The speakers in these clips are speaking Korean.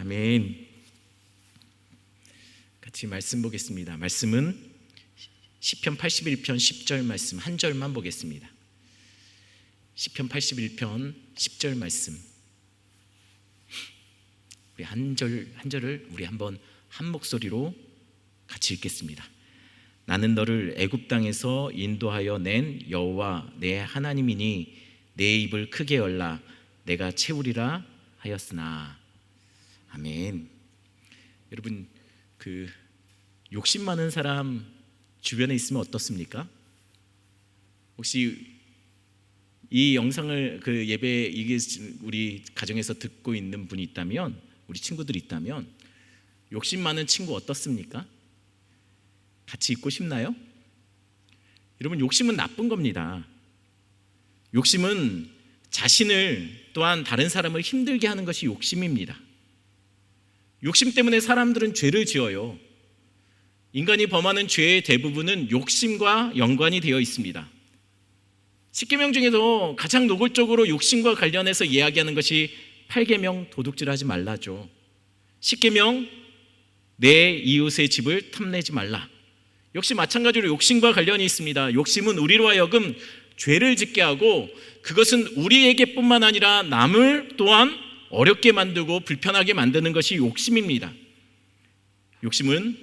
아멘. 같이 말씀 보겠습니다. 말씀은 시편 81편 10절 말씀 한 절만 보겠습니다. 시편 81편 10절 말씀 우리 한 절을 우리 한번 한 목소리로 같이 읽겠습니다. 나는 너를 애굽 땅에서 인도하여 낸 여호와 내 하나님이니 내 입을 크게 열라 내가 채우리라 하였으나. 아멘. 여러분, 욕심 많은 사람 주변에 있으면 어떻습니까? 혹시 이 영상을 예배 이게 우리 가정에서 듣고 있는 분이 있다면, 우리 친구들이 있다면 욕심 많은 친구 어떻습니까? 같이 있고 싶나요? 여러분, 욕심은 나쁜 겁니다. 욕심은 자신을 또한 다른 사람을 힘들게 하는 것이 욕심입니다. 욕심 때문에 사람들은 죄를 지어요. 인간이 범하는 죄의 대부분은 욕심과 연관이 되어 있습니다. 십계명 중에서 가장 노골적으로 욕심과 관련해서 이야기하는 것이 8계명 도둑질하지 말라죠. 10계명 내 이웃의 집을 탐내지 말라. 역시 마찬가지로 욕심과 관련이 있습니다. 욕심은 우리로 하여금 죄를 짓게 하고 그것은 우리에게뿐만 아니라 남을 또한 어렵게 만들고 불편하게 만드는 것이 욕심입니다. 욕심은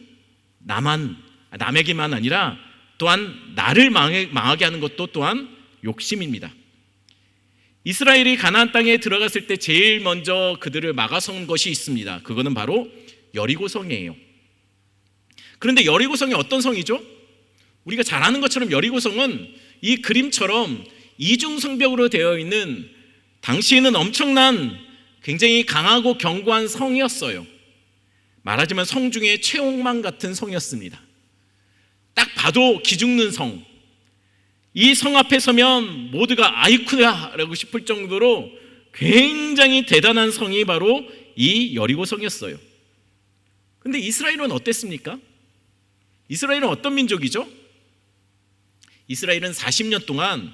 남에게만 아니라 또한 나를 망하게 하는 것도 또한 욕심입니다. 이스라엘이 가나안 땅에 들어갔을 때 제일 먼저 그들을 막아선 것이 있습니다. 그거는 바로 여리고성이에요. 그런데 여리고성이 어떤 성이죠? 우리가 잘 아는 것처럼 여리고성은 이 그림처럼 이중성벽으로 되어 있는 당시에는 엄청난 굉장히 강하고 견고한 성이었어요. 말하자면 성 중에 최홍만 같은 성이었습니다. 딱 봐도 기죽는 성. 이 성 앞에 서면 모두가 아이쿠야라고 싶을 정도로 굉장히 대단한 성이 바로 이 여리고성이었어요. 그런데 이스라엘은 어땠습니까? 이스라엘은 어떤 민족이죠? 이스라엘은 40년 동안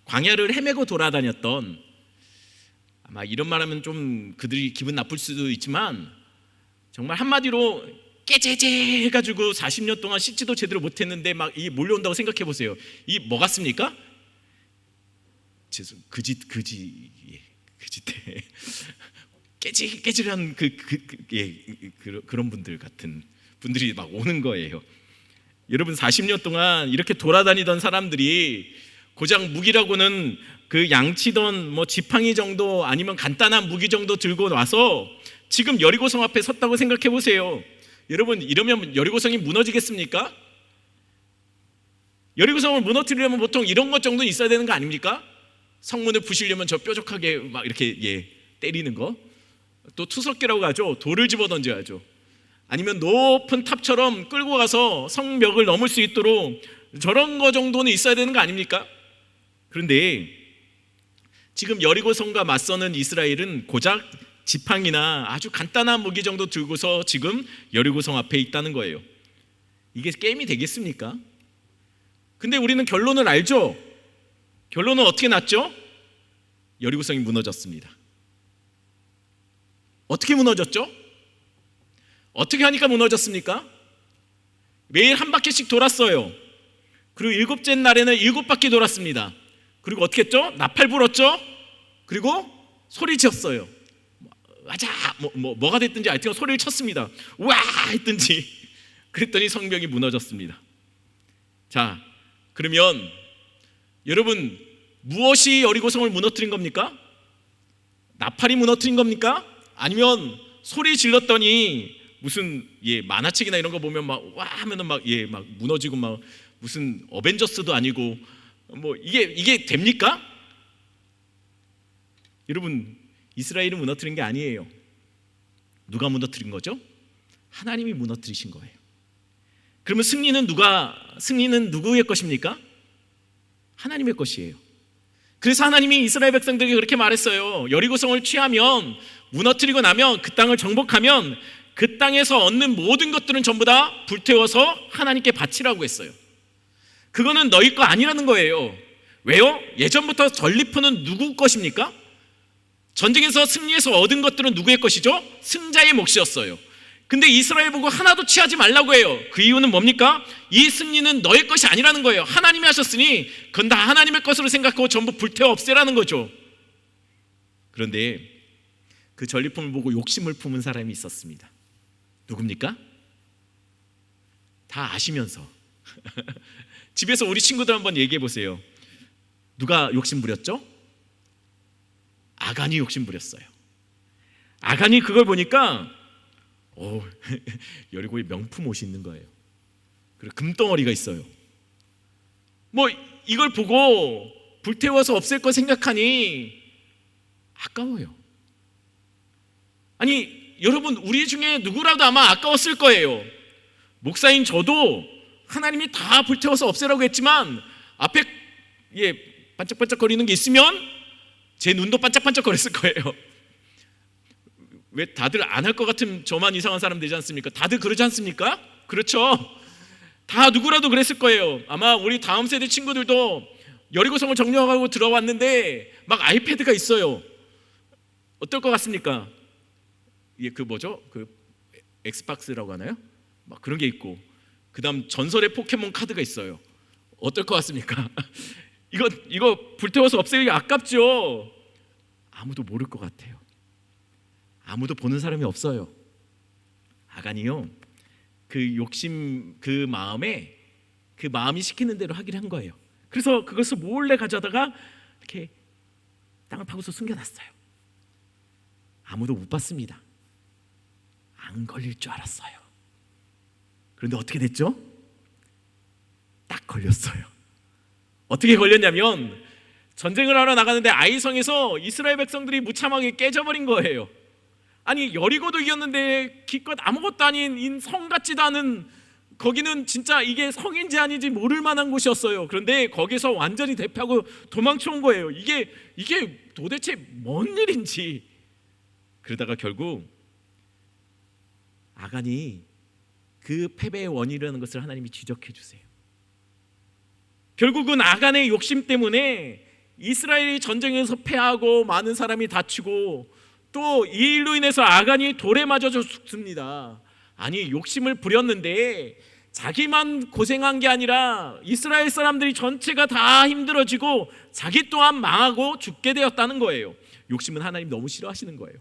광야를 헤매고 돌아다녔던, 아마 이런 말하면 좀 그들이 기분 나쁠 수도 있지만 정말 한마디로 깨재재 해가지고 40년 동안 씻지도 제대로 못했는데 막 이 몰려온다고 생각해 보세요. 이 뭐 같습니까? 그짓대 깨질한 그런 분들 같은 분들이 막 오는 거예요. 여러분, 40년 동안 이렇게 돌아다니던 사람들이 고작 무기라고는 그 양치던 지팡이 정도 아니면 간단한 무기 정도 들고 와서 지금 여리고성 앞에 섰다고 생각해 보세요. 여러분, 이러면 여리고성이 무너지겠습니까? 여리고성을 무너뜨리려면 보통 이런 것 정도는 있어야 되는 거 아닙니까? 성문을 부시려면 저 뾰족하게 막 이렇게 때리는 거, 또 투석기라고 하죠. 돌을 집어 던져야죠. 아니면 높은 탑처럼 끌고 가서 성벽을 넘을 수 있도록 저런 거 정도는 있어야 되는 거 아닙니까? 그런데 지금 여리고성과 맞서는 이스라엘은 고작 지팡이나 아주 간단한 무기 정도 들고서 지금 여리고성 앞에 있다는 거예요. 이게 게임이 되겠습니까? 근데 우리는 결론을 알죠? 결론은 어떻게 났죠? 여리고성이 무너졌습니다. 어떻게 무너졌죠? 어떻게 하니까 무너졌습니까? 매일 한 바퀴씩 돌았어요. 그리고 7째 날에는 7바퀴 돌았습니다. 그리고 어떻게 했죠? 나팔 불었죠? 그리고 소리 지었어요. 맞아, 뭐가 됐든지 하여튼 소리를 쳤습니다. 우와 했든지. 그랬더니 성벽이 무너졌습니다. 자, 그러면 여러분, 무엇이 여리고성을 무너뜨린 겁니까? 나팔이 무너뜨린 겁니까? 아니면 소리 질렀더니 무슨 만화책이나 이런 거 보면 막 와 하면은 막 무너지고 막 무슨 어벤져스도 아니고 이게 됩니까? 여러분, 이스라엘을 무너뜨린 게 아니에요. 누가 무너뜨린 거죠? 하나님이 무너뜨리신 거예요. 그러면 승리는 누구의 것입니까? 하나님의 것이에요. 그래서 하나님이 이스라엘 백성들에게 그렇게 말했어요. 여리고성을 취하면, 무너뜨리고 나면, 그 땅을 정복하면 그 땅에서 얻는 모든 것들은 전부 다 불태워서 하나님께 바치라고 했어요. 그거는 너희 거 아니라는 거예요. 왜요? 예전부터 전리품은 누구 것입니까? 전쟁에서 승리해서 얻은 것들은 누구의 것이죠? 승자의 몫이었어요. 근데 이스라엘 보고 하나도 취하지 말라고 해요. 그 이유는 뭡니까? 이 승리는 너의 것이 아니라는 거예요. 하나님이 하셨으니 그건 다 하나님의 것으로 생각하고 전부 불태워 없애라는 거죠. 그런데 그 전리품을 보고 욕심을 품은 사람이 있었습니다. 누굽니까? 다 아시면서 집에서 우리 친구들 한번 얘기해 보세요. 누가 욕심 부렸죠? 아간이 욕심 부렸어요. 아간이 그걸 보니까 여리고에 명품 옷이 있는 거예요. 그리고 금덩어리가 있어요. 뭐 이걸 보고 불태워서 없앨 거 생각하니 아까워요. 아니 여러분, 우리 중에 누구라도 아마 아까웠을 거예요. 목사인 저도 하나님이 다 불태워서 없애라고 했지만 앞에 반짝반짝거리는 게 있으면 제 눈도 반짝반짝 거렸을 거예요. 왜 다들 안 할 것 같은 저만 이상한 사람 되지 않습니까? 다들 그러지 않습니까? 그렇죠. 다 누구라도 그랬을 거예요. 아마 우리 다음 세대 친구들도 여리고성을 정리하고 들어왔는데 막 아이패드가 있어요. 어떨 것 같습니까? 그 뭐죠? 그 엑스박스라고 하나요? 막 그런 게 있고, 그 다음 전설의 포켓몬 카드가 있어요. 어떨 것 같습니까? 이거 불태워서 없애기 아깝죠? 아무도 모를 것 같아요. 아무도 보는 사람이 없어요. 아간이요, 그 욕심, 그 마음이 시키는 대로 하기를 한 거예요. 그래서 그것을 몰래 가져다가 이렇게 땅을 파고서 숨겨놨어요. 아무도 못 봤습니다. 안 걸릴 줄 알았어요. 그런데 어떻게 됐죠? 딱 걸렸어요. 어떻게 걸렸냐면 전쟁을 하러 나가는데 아이성에서 이스라엘 백성들이 무참하게 깨져버린 거예요. 아니 여리고도 이겼는데 기껏 아무것도 아닌 성 같지도 않은, 거기는 진짜 이게 성인지 아닌지 모를 만한 곳이었어요. 그런데 거기서 완전히 대피하고 도망쳐 온 거예요. 이게 도대체 뭔 일인지. 그러다가 결국 아간이 그 패배의 원인이라는 것을 하나님이 지적해 주세요. 결국은 아간의 욕심 때문에 이스라엘이 전쟁에서 패하고 많은 사람이 다치고, 또 이 일로 인해서 아간이 돌에 맞아서 죽습니다. 아니 욕심을 부렸는데 자기만 고생한 게 아니라 이스라엘 사람들이 전체가 다 힘들어지고 자기 또한 망하고 죽게 되었다는 거예요. 욕심은 하나님 너무 싫어하시는 거예요.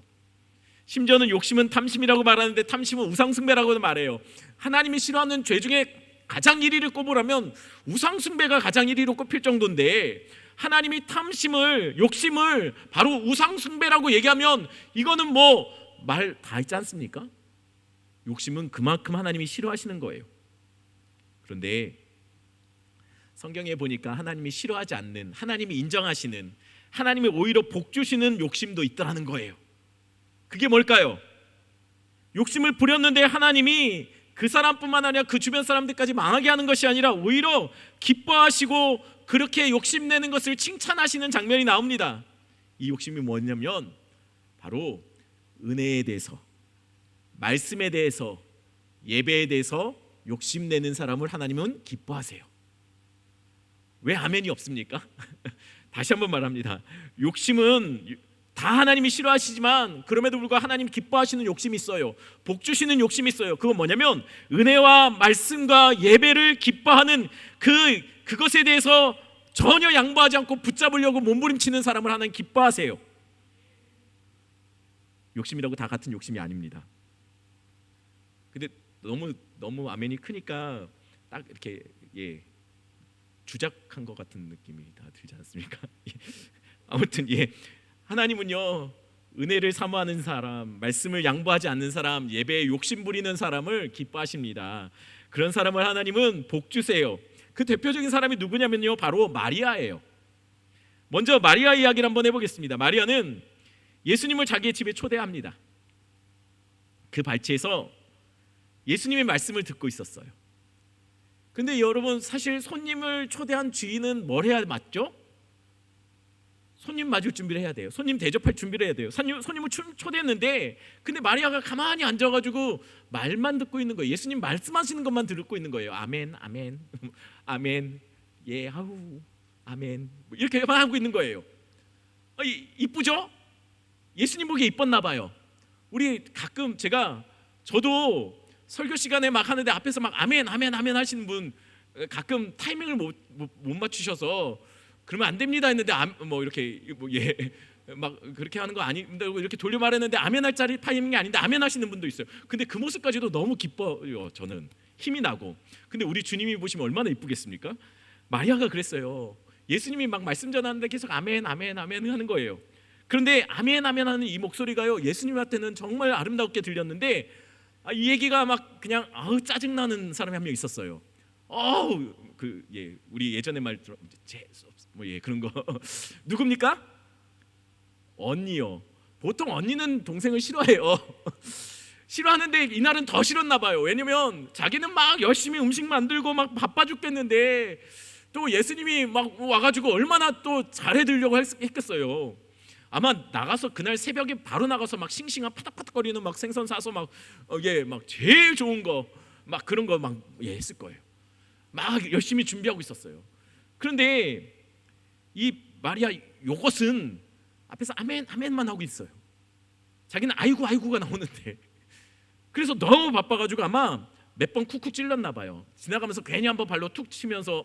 심지어는 욕심은 탐심이라고 말하는데 탐심은 우상숭배라고도 말해요. 하나님이 싫어하는 죄 중에 가장 1위를 꼽으라면 우상숭배가 가장 1위로 꼽힐 정도인데, 하나님이 탐심을, 욕심을 바로 우상숭배라고 얘기하면 이거는 뭐 말 다 있지 않습니까? 욕심은 그만큼 하나님이 싫어하시는 거예요. 그런데 성경에 보니까 하나님이 싫어하지 않는, 하나님이 인정하시는, 하나님이 오히려 복 주시는 욕심도 있더라는 거예요. 그게 뭘까요? 욕심을 부렸는데 하나님이 그 사람뿐만 아니라 그 주변 사람들까지 망하게 하는 것이 아니라 오히려 기뻐하시고 그렇게 욕심내는 것을 칭찬하시는 장면이 나옵니다. 이 욕심이 뭐냐면 바로 은혜에 대해서, 말씀에 대해서, 예배에 대해서 욕심내는 사람을 하나님은 기뻐하세요. 왜 아멘이 없습니까? 다시 한번 말합니다. 욕심은 다 하나님이 싫어하시지만 그럼에도 불구하고 하나님 기뻐하시는 욕심이 있어요. 복 주시는 욕심이 있어요. 그건 뭐냐면 은혜와 말씀과 예배를 기뻐하는 그것에 대해서 전혀 양보하지 않고 붙잡으려고 몸부림치는 사람을 하나님 기뻐하세요. 욕심이라고 다 같은 욕심이 아닙니다. 근데 너무 아멘이 크니까 딱 이렇게 주작한 것 같은 느낌이 다 들지 않습니까? 아무튼 하나님은요, 은혜를 사모하는 사람, 말씀을 양보하지 않는 사람, 예배에 욕심 부리는 사람을 기뻐하십니다. 그런 사람을 하나님은 복 주세요. 그 대표적인 사람이 누구냐면요, 바로 마리아예요. 먼저 마리아 이야기를 한번 해보겠습니다. 마리아는 예수님을 자기의 집에 초대합니다. 그 발치에서 예수님의 말씀을 듣고 있었어요. 근데 여러분, 사실 손님을 초대한 주인은 뭘 해야 맞죠? 손님 맞을 준비를 해야 돼요. 손님 대접할 준비를 해야 돼요. 손님을 초대했는데 근데 마리아가 가만히 앉아가지고 말만 듣고 있는 거예요. 예수님 말씀하시는 것만 듣고 있는 거예요. 아멘, 아멘, 아멘, 예, 아우, 아멘, 이렇게만 하고 있는 거예요. 이쁘죠? 예수님 보기에 이뻤나 봐요. 우리 가끔 저도 설교 시간에 막 하는데 앞에서 막 아멘 아멘 아멘 하시는 분 가끔 타이밍을 못 맞추셔서 그러면 안 됩니다 했는데 뭐 이렇게 막 그렇게 하는 거 아닌데 이렇게 돌려 말했는데 아멘 할 자리 타이밍이 아닌데 아멘 하시는 분도 있어요. 근데 그 모습까지도 너무 기뻐요. 저는 힘이 나고. 근데 우리 주님이 보시면 얼마나 이쁘겠습니까? 마리아가 그랬어요. 예수님이 막 말씀 전하는데 계속 아멘 아멘 아멘 하는 거예요. 그런데 아멘 아멘 하는 이 목소리가요, 예수님한테는 정말 아름답게 들렸는데 이 얘기가 막 그냥 짜증나는 사람이 한 명 있었어요. 우리 예전에 말 들어 그런 거 누굽니까? 언니요. 보통 언니는 동생을 싫어해요. 싫어하는데 이날은 더 싫었나 봐요. 왜냐면 자기는 막 열심히 음식 만들고 막 바빠 죽겠는데 또 예수님이 막 와가지고 얼마나 또 잘해드리려고 했겠어요. 아마 나가서 그날 새벽에 바로 나가서 막 싱싱한 파닥파닥거리는 막 생선 사서 막 제일 좋은 거 막 그런 거 막 했을 거예요. 막 열심히 준비하고 있었어요. 그런데 이 마리아 요것은 앞에서 아멘 아멘만 하고 있어요. 자기는 아이고 아이고가 나오는데 그래서 너무 바빠가지고 아마 몇 번 쿡쿡 찔렀나 봐요. 지나가면서 괜히 한번 발로 툭 치면서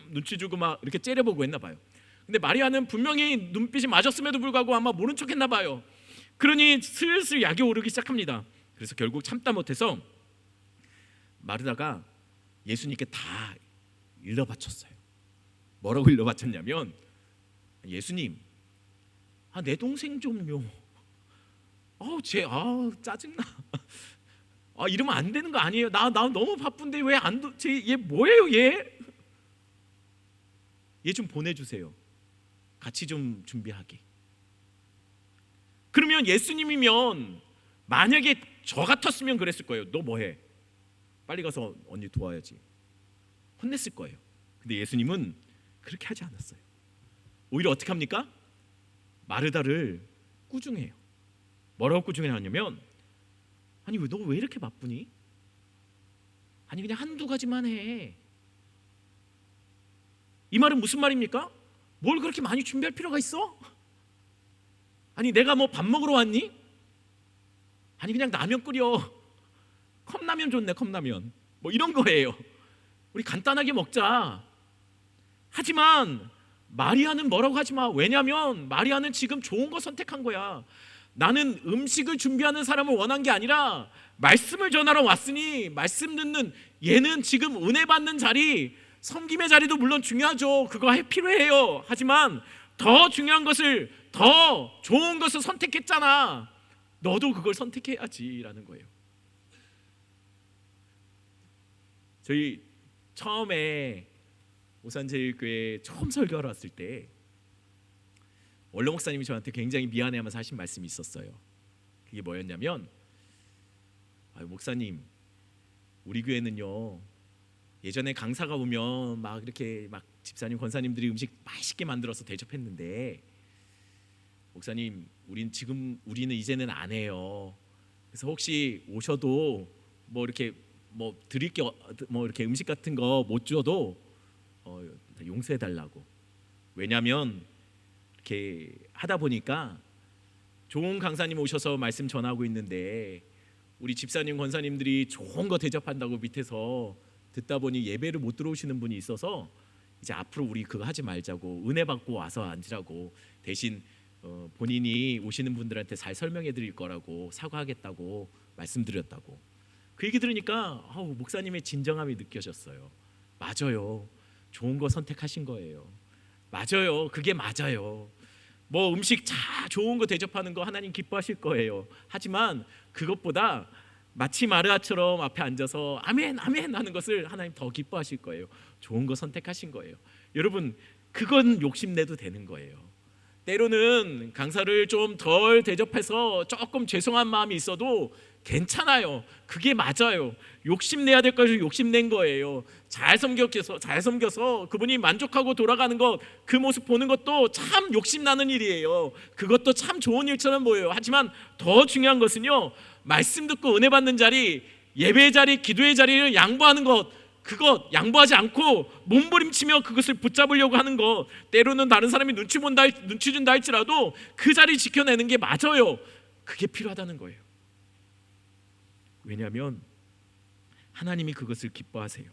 눈치 주고 막 이렇게 째려보고 했나 봐요. 근데 마리아는 분명히 눈빛이 맞았음에도 불구하고 아마 모른 척 했나 봐요. 그러니 슬슬 약이 오르기 시작합니다. 그래서 결국 참다 못해서 마르다가 예수님께 다 일러바쳤어요. 뭐라고 일러바쳤냐면, 예수님, 내 동생 좀요. 짜증나. 이러면 안 되는 거 아니에요? 나 너무 바쁜데 왜 안 얘 뭐예요 얘? 얘 좀 보내주세요. 같이 좀 준비하게. 그러면 예수님이면 만약에 저 같았으면 그랬을 거예요. 너 뭐해? 빨리 가서 언니 도와야지. 혼냈을 거예요. 근데 예수님은 그렇게 하지 않았어요. 오히려 어떻게 합니까? 마르다를 꾸중해요. 뭐라고 꾸중하냐면, 아니 너 왜 이렇게 바쁘니? 아니 그냥 한두 가지만 해. 이 말은 무슨 말입니까? 뭘 그렇게 많이 준비할 필요가 있어? 아니 내가 뭐 밥 먹으러 왔니? 아니 그냥 라면 끓여. 컵라면 좋네, 컵라면. 뭐 이런 거예요. 우리 간단하게 먹자. 하지만 마리아는 뭐라고 하지 마. 왜냐하면 마리아는 지금 좋은 거 선택한 거야. 나는 음식을 준비하는 사람을 원한 게 아니라 말씀을 전하러 왔으니 말씀 듣는, 얘는 지금 은혜 받는 자리, 섬김의 자리도 물론 중요하죠. 그거 필요해요. 하지만 더 중요한 것을, 더 좋은 것을 선택했잖아. 너도 그걸 선택해야지라는 거예요. 저희 처음에 오산제일교회 처음 설교하러 왔을 때 원로 목사님이 저한테 굉장히 미안해하면서 하신 말씀이 있었어요. 그게 뭐였냐면, 목사님, 우리 교회는요, 예전에 강사가 오면 막 이렇게 막 집사님, 권사님들이 음식 맛있게 만들어서 대접했는데, 목사님, 우리는 이제는 안 해요. 그래서 혹시 오셔도 뭐 이렇게 뭐 드릴 게 뭐 이렇게 음식 같은 거 못 줘도 용서해 달라고. 왜냐하면 이렇게 하다 보니까 좋은 강사님 오셔서 말씀 전하고 있는데 우리 집사님, 권사님들이 좋은 거 대접한다고 밑에서 듣다 보니 예배를 못 들어오시는 분이 있어서 이제 앞으로 우리 그거 하지 말자고, 은혜 받고 와서 앉으라고, 대신 본인이 오시는 분들한테 잘 설명해 드릴 거라고, 사과하겠다고 말씀드렸다고. 그 얘기 들으니까 목사님의 진정함이 느껴졌어요. 맞아요. 좋은 거 선택하신 거예요. 맞아요. 그게 맞아요. 뭐 음식 좋은 거 대접하는 거 하나님 기뻐하실 거예요. 하지만 그것보다 마치 마르아처럼 앞에 앉아서 아멘 아멘 하는 것을 하나님 더 기뻐하실 거예요. 좋은 거 선택하신 거예요. 여러분, 그건 욕심내도 되는 거예요. 때로는 강사를 좀 덜 대접해서 조금 죄송한 마음이 있어도 괜찮아요. 그게 맞아요. 욕심내야 될 것을 욕심낸 거예요. 잘 섬겨서 그분이 만족하고 돌아가는 것, 그 모습 보는 것도 참 욕심나는 일이에요. 그것도 참 좋은 일처럼 보여요. 하지만 더 중요한 것은요, 말씀 듣고 은혜 받는 자리, 예배 자리, 기도의 자리를 양보하는 것, 그것 양보하지 않고 몸부림치며 그것을 붙잡으려고 하는 것, 때로는 다른 사람이 눈치 준다 할지라도 그 자리 지켜내는 게 맞아요. 그게 필요하다는 거예요. 왜냐하면 하나님이 그것을 기뻐하세요.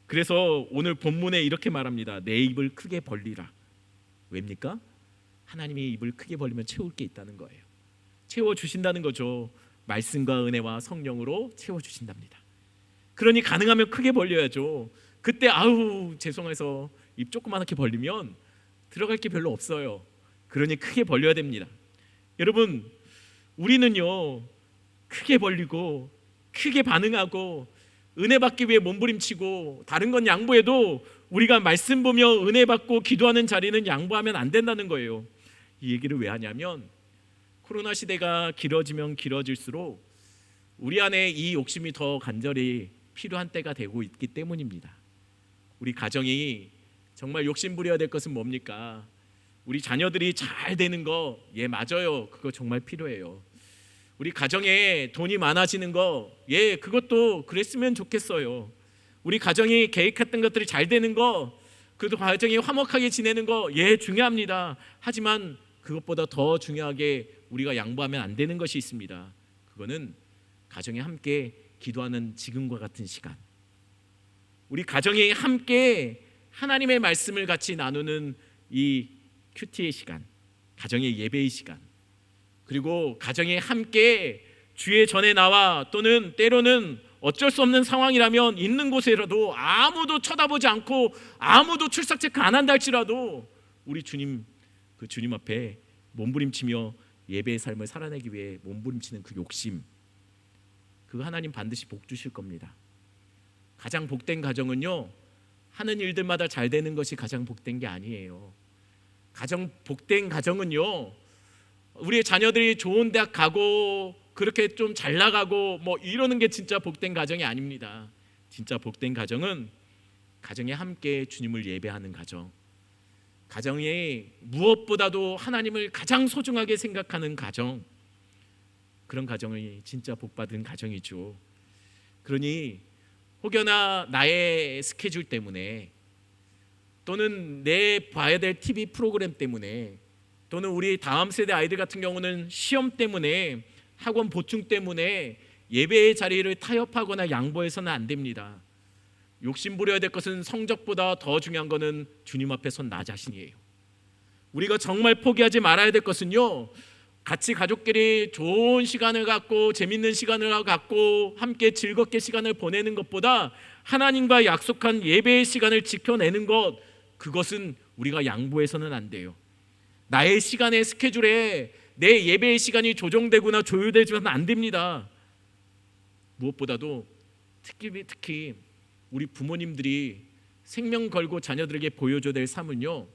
그래서 오늘 본문에 이렇게 말합니다. 내 입을 크게 벌리라. 왜입니까? 하나님이 입을 크게 벌리면 채울 게 있다는 거예요. 채워주신다는 거죠. 말씀과 은혜와 성령으로 채워주신답니다. 그러니 가능하면 크게 벌려야죠. 그때 아우 죄송해서 입 조그맣게 벌리면 들어갈 게 별로 없어요. 그러니 크게 벌려야 됩니다. 여러분, 우리는요 크게 벌리고 크게 반응하고 은혜 받기 위해 몸부림치고 다른 건 양보해도 우리가 말씀 보며 은혜 받고 기도하는 자리는 양보하면 안 된다는 거예요. 이 얘기를 왜 하냐면 코로나 시대가 길어지면 길어질수록 우리 안에 이 욕심이 더 간절히 필요한 때가 되고 있기 때문입니다. 우리 가정이 정말 욕심 부려야 될 것은 뭡니까? 우리 자녀들이 잘 되는 거, 예 맞아요. 그거 정말 필요해요. 우리 가정에 돈이 많아지는 거, 예 그것도 그랬으면 좋겠어요. 우리 가정이 계획했던 것들이 잘 되는 거, 그래도 가정이 화목하게 지내는 거, 예 중요합니다. 하지만 그것보다 더 중요하게 우리가 양보하면 안 되는 것이 있습니다. 그거는 가정에 함께 기도하는 지금과 같은 시간, 우리 가정이 함께 하나님의 말씀을 같이 나누는 이 큐티의 시간, 가정의 예배의 시간, 그리고 가정에 함께 주의 전에 나와 또는 때로는 어쩔 수 없는 상황이라면 있는 곳에라도 아무도 쳐다보지 않고 아무도 출석 체크 안 한다 할지라도 우리 주님, 그 주님 앞에 몸부림치며 예배의 삶을 살아내기 위해 몸부림치는 그 욕심, 그거 하나님 반드시 복 주실 겁니다. 가장 복된 가정은요 하는 일들마다 잘 되는 것이 가장 복된 게 아니에요. 가장 복된 가정은요 우리의 자녀들이 좋은 대학 가고 그렇게 좀 잘 나가고 뭐 이러는 게 진짜 복된 가정이 아닙니다. 진짜 복된 가정은 가정에 함께 주님을 예배하는 가정, 가정에 무엇보다도 하나님을 가장 소중하게 생각하는 가정, 그런 가정이 진짜 복받은 가정이죠. 그러니 혹여나 나의 스케줄 때문에 또는 내 봐야 될 TV 프로그램 때문에 또는 우리 다음 세대 아이들 같은 경우는 시험 때문에 학원 보충 때문에 예배의 자리를 타협하거나 양보해서는 안 됩니다. 욕심 부려야 될 것은 성적보다 더 중요한 것은 주님 앞에 선 나 자신이에요. 우리가 정말 포기하지 말아야 될 것은요 같이 가족끼리 좋은 시간을 갖고 재밌는 시간을 갖고 함께 즐겁게 시간을 보내는 것보다 하나님과 약속한 예배의 시간을 지켜내는 것, 그것은 우리가 양보해서는 안 돼요. 나의 시간의 스케줄에 내 예배의 시간이 조정되거나 조율되지는 안 됩니다. 무엇보다도 특히 우리 부모님들이 생명 걸고 자녀들에게 보여줘야 될 삶은요,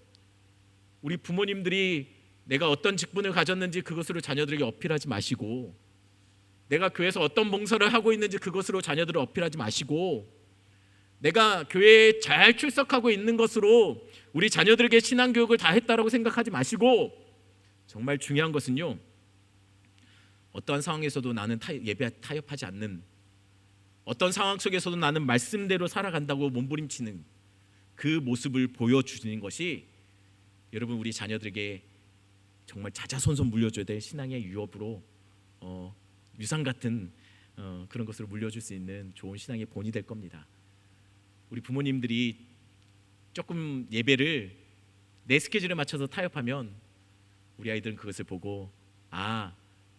우리 부모님들이 내가 어떤 직분을 가졌는지 그것으로 자녀들에게 어필하지 마시고, 내가 교회에서 어떤 봉사를 하고 있는지 그것으로 자녀들을 어필하지 마시고, 내가 교회에 잘 출석하고 있는 것으로 우리 자녀들에게 신앙교육을 다 했다라고 생각하지 마시고, 정말 중요한 것은요 어떠한 상황에서도 나는 예배 타협하지 않는, 어떤 상황 속에서도 나는 말씀대로 살아간다고 몸부림치는 그 모습을 보여주는 것이 여러분 우리 자녀들에게 정말 자자손손 물려줘야 될 신앙의 유업으로 유산 같은 그런 것으로 물려줄 수 있는 좋은 신앙의 본이 될 겁니다. 우리 부모님들이 조금 예배를 내 스케줄에 맞춰서 타협하면 우리 아이들은 그것을 보고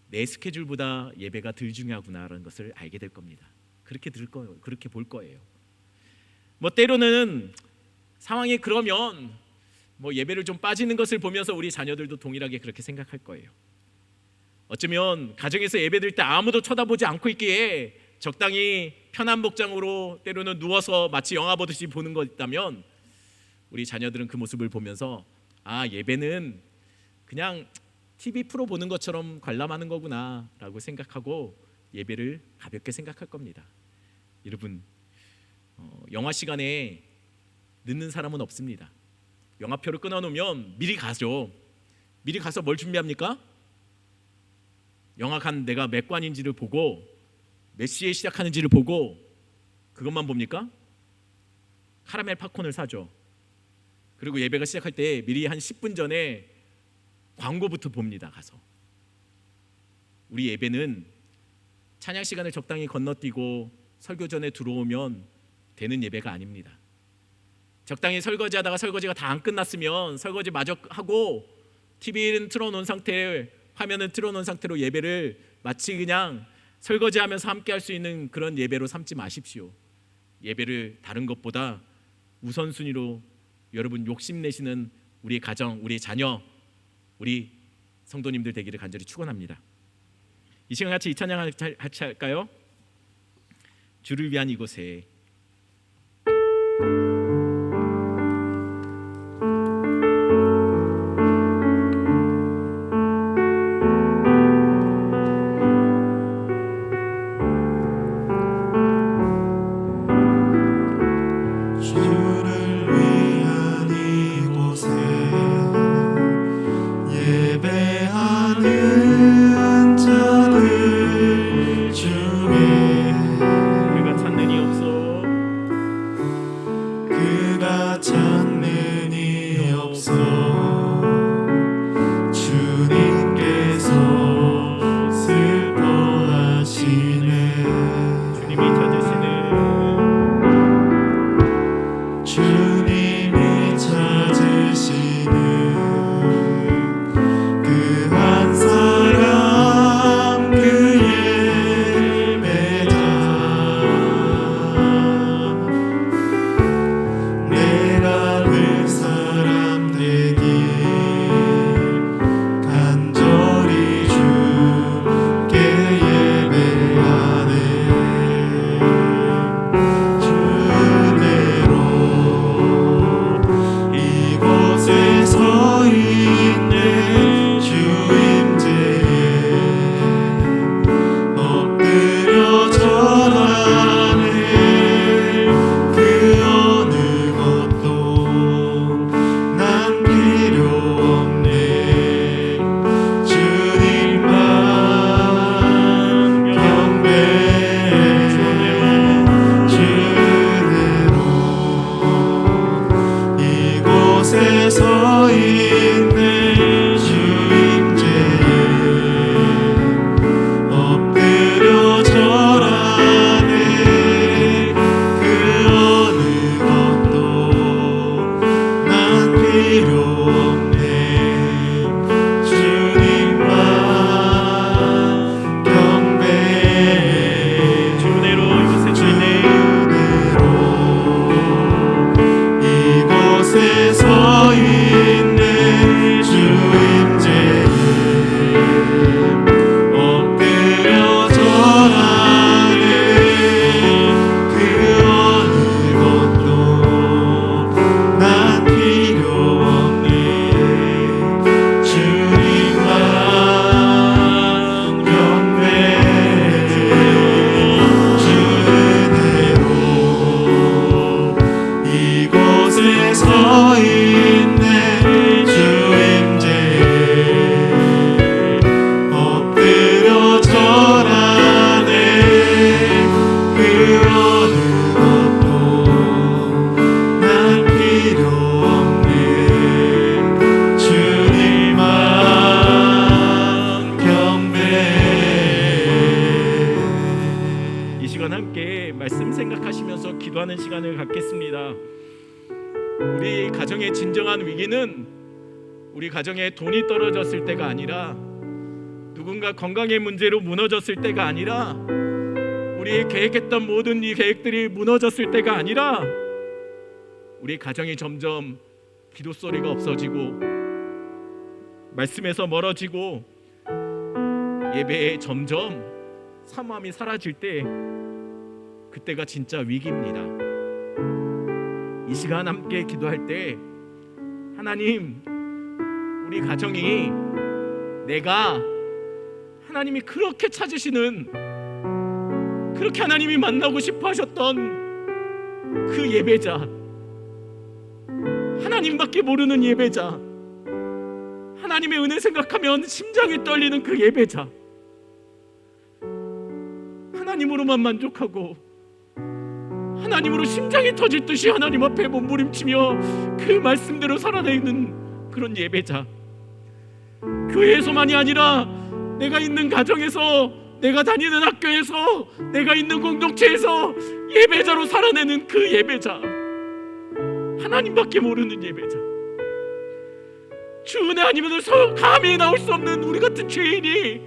내 스케줄보다 예배가 덜 중요하구나라는 것을 알게 될 겁니다. 그렇게 들 거예요. 그렇게 볼 거예요. 뭐 때로는 상황이 그러면 뭐 예배를 좀 빠지는 것을 보면서 우리 자녀들도 동일하게 그렇게 생각할 거예요. 어쩌면 가정에서 예배드릴 때 아무도 쳐다보지 않고 있기에 적당히 편한 복장으로 때로는 누워서 마치 영화 보듯이 보는 것 있다면 우리 자녀들은 그 모습을 보면서 예배는 그냥 TV 프로 보는 것처럼 관람하는 거구나 라고 생각하고 예배를 가볍게 생각할 겁니다. 여러분 영화 시간에 늦는 사람은 없습니다. 영화표를 끊어놓으면 미리 가죠. 미리 가서 뭘 준비합니까? 영화관 내가 몇 관인지를 보고 몇 시에 시작하는지를 보고 그것만 봅니까? 카라멜 팝콘을 사죠. 그리고 예배가 시작할 때 미리 한 10분 전에 광고부터 봅니다. 가서. 우리 예배는 찬양 시간을 적당히 건너뛰고 설교 전에 들어오면 되는 예배가 아닙니다. 적당히 설거지하다가 설거지가 다 안 끝났으면 설거지 마저 하고 TV는 틀어놓은 상태, 화면은 틀어놓은 상태로 예배를 마치 그냥 설거지하면서 함께 할 수 있는 그런 예배로 삼지 마십시오. 예배를 다른 것보다 우선순위로 여러분 욕심내시는 우리 가정, 우리 자녀, 우리 성도님들 되기를 간절히 축원합니다. 이 시간 같이 이 찬양 같이 할까요? 주를 위한 이곳에. 기도하는 시간을 갖겠습니다. 우리 가정의 진정한 위기는 우리 가정에 돈이 떨어졌을 때가 아니라 누군가 건강의 문제로 무너졌을 때가 아니라 우리 계획했던 모든 이 계획들이 무너졌을 때가 아니라 우리 가정이 점점 기도 소리가 없어지고 말씀에서 멀어지고 예배에 점점 사모함이 사라질 때 그때가 진짜 위기입니다. 이 시간 함께 기도할 때 하나님, 우리 가정이 내가 하나님이 그렇게 찾으시는, 그렇게 하나님이 만나고 싶어 하셨던 그 예배자, 하나님밖에 모르는 예배자, 하나님의 은혜 생각하면 심장이 떨리는 그 예배자, 하나님으로만 만족하고 하나님으로 심장이 터질 듯이 하나님 앞에 몸부림치며 그 말씀대로 살아내는 그런 예배자, 교회에서만이 아니라 내가 있는 가정에서, 내가 다니는 학교에서, 내가 있는 공동체에서 예배자로 살아내는 그 예배자, 하나님밖에 모르는 예배자, 주 은혜 아니면서 감히 나올 수 없는 우리 같은 죄인이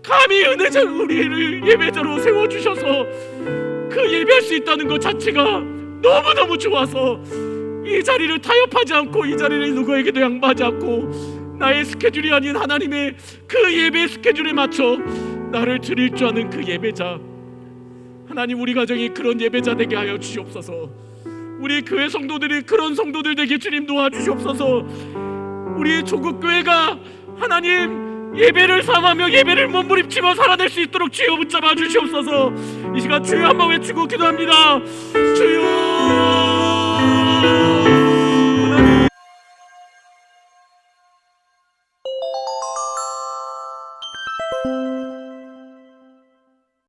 감히 은혜자 우리를 예배자로 세워주셔서 그 예배할 수 있다는 것 자체가 너무너무 좋아서 이 자리를 타협하지 않고, 이 자리를 누구에게도 양보하지 않고 나의 스케줄이 아닌 하나님의 그 예배 스케줄에 맞춰 나를 드릴 줄 아는 그 예배자, 하나님 우리 가정이 그런 예배자 되게 하여 주시옵소서. 우리 교회 성도들이 그런 성도들 되게 주님 도와주시옵소서. 우리 조국교회가 하나님 예배를 삼하며 예배를 몸부림치며 살아낼 수 있도록 주여 붙잡아 주시옵소서. 이 시간 주여 한번 외치고 기도합니다. 주여.